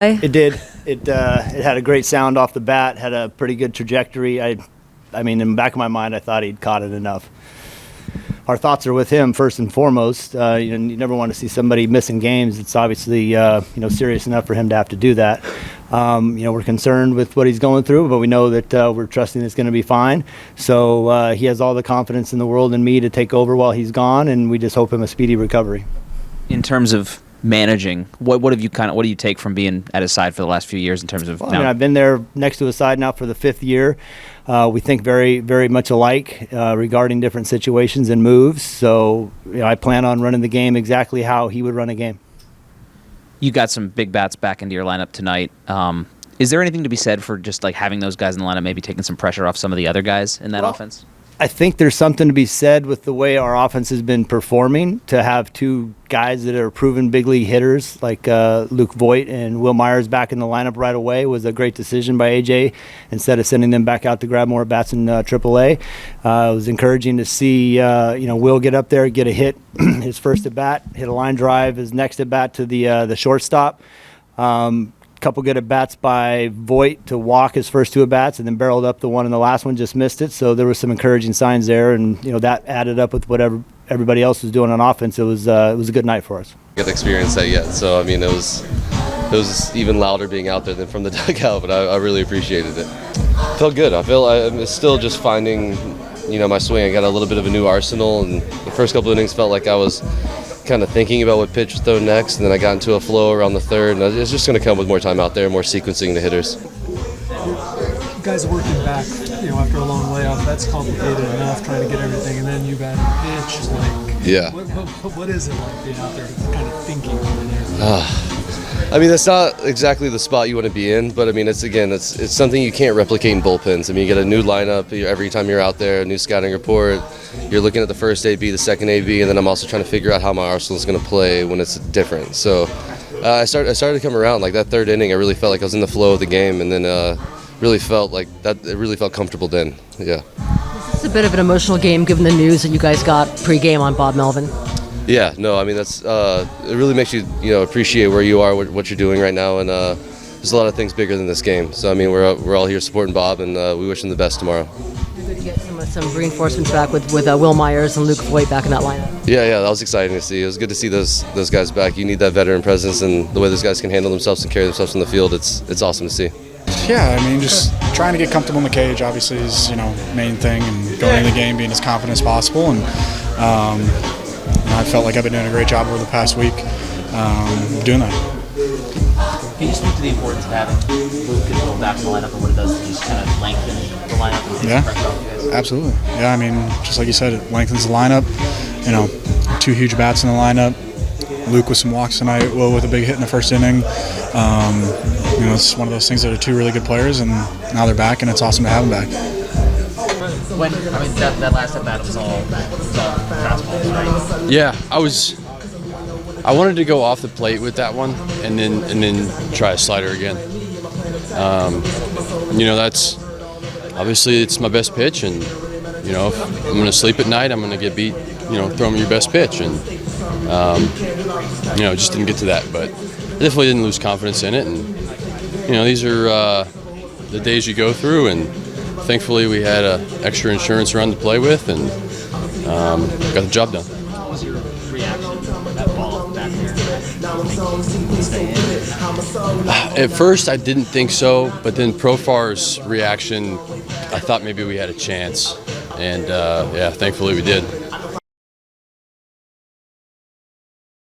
It did. It had a great sound off the bat, had a pretty good trajectory. I mean, in the back of my mind, I thought he'd caught it enough. Our thoughts are with him first and foremost. You never want to see somebody missing games. It's obviously serious enough for him to have to do that. We're concerned with what he's going through, but we know that we're trusting it's going to be fine. So he has all the confidence in the world in me to take over while he's gone, and we just hope him a speedy recovery. In terms of managing, what do you take from being at his side for the last few years in terms of? I've been there next to his side now for the 5th year. We think very, very much alike regarding different situations and moves. So I plan on running the game exactly how he would run a game. You got some big bats back into your lineup tonight. Is there anything to be said for just like having those guys in the lineup, maybe taking some pressure off some of the other guys in that offense? I think there's something to be said with the way our offense has been performing, to have two guys that are proven big league hitters like Luke Voit and Will Myers back in the lineup right away was a great decision by AJ instead of sending them back out to grab more bats in AAA. It was encouraging to see Will get up there, get a hit, his first at bat, hit a line drive, his next at bat to the shortstop. Couple good at bats by Voit to walk his first 2 at bats and then barreled up the one in the last one, just missed it. So there was some encouraging signs there, and that added up with whatever everybody else was doing on offense. It was a good night for us. I haven't experienced that yet, so I mean it was even louder being out there than from the dugout, but I really appreciated it. Felt good. I'm still just finding my swing. I got a little bit of a new arsenal, and the first couple of innings felt like I was kind of thinking about what pitch to throw next, and then I got into a flow around the 3rd, and it's just going to come with more time out there, more sequencing the hitters. You guys are working back, after a long layoff. That's complicated enough trying to get everything, and then you've got a pitch. Yeah. What is it like being out there, kind of thinking over there? I mean, that's not exactly the spot you want to be in, but I mean, it's something you can't replicate in bullpens. I mean, you get a new lineup every time you're out there, a new scouting report. You're looking at the first AB, the second AB, and then I'm also trying to figure out how my arsenal is going to play when it's different. So I started to come around. Like that 3rd inning, I really felt like I was in the flow of the game, and then really felt like that. It really felt comfortable then. Yeah. This is a bit of an emotional game, given the news that you guys got pre-game on Bob Melvin. Yeah, no, I mean that's it really makes you appreciate where you are, what you're doing right now, and there's a lot of things bigger than this game. So I mean we're all here supporting Bob, and we wish him the best tomorrow. Good to get some reinforcements back with Will Myers and Luke Voit back in that lineup. Yeah, that was exciting to see. It was good to see those guys back. You need that veteran presence, and the way those guys can handle themselves and carry themselves in the field, it's awesome to see. Yeah, I mean, just trying to get comfortable in the cage obviously is main thing, and going into the game being as confident as possible. And I felt like I've been doing a great job over the past week doing that. Can you speak to the importance of having Luke and Will back in the lineup and what it does to just kind of lengthen the lineup and take some pressure off you guys? Absolutely. Yeah, I mean, just like you said, it lengthens the lineup. 2 huge bats in the lineup. Luke with some walks tonight, Will with a big hit in the first inning. It's one of those things that are 2 really good players, and now they're back, and it's awesome to have them back. That last at bat was all fastballs, right? Yeah, I wanted to go off the plate with that one, and then try a slider again. That's obviously it's my best pitch, and if I'm going to sleep at night, I'm going to get beat. Throw me your best pitch, and just didn't get to that, but I definitely didn't lose confidence in it, and these are the days you go through, and thankfully we had extra insurance run to play with, and got the job done. What was your reaction to that ball back here? At first I didn't think so, but then Profar's reaction, I thought maybe we had a chance, and thankfully we did.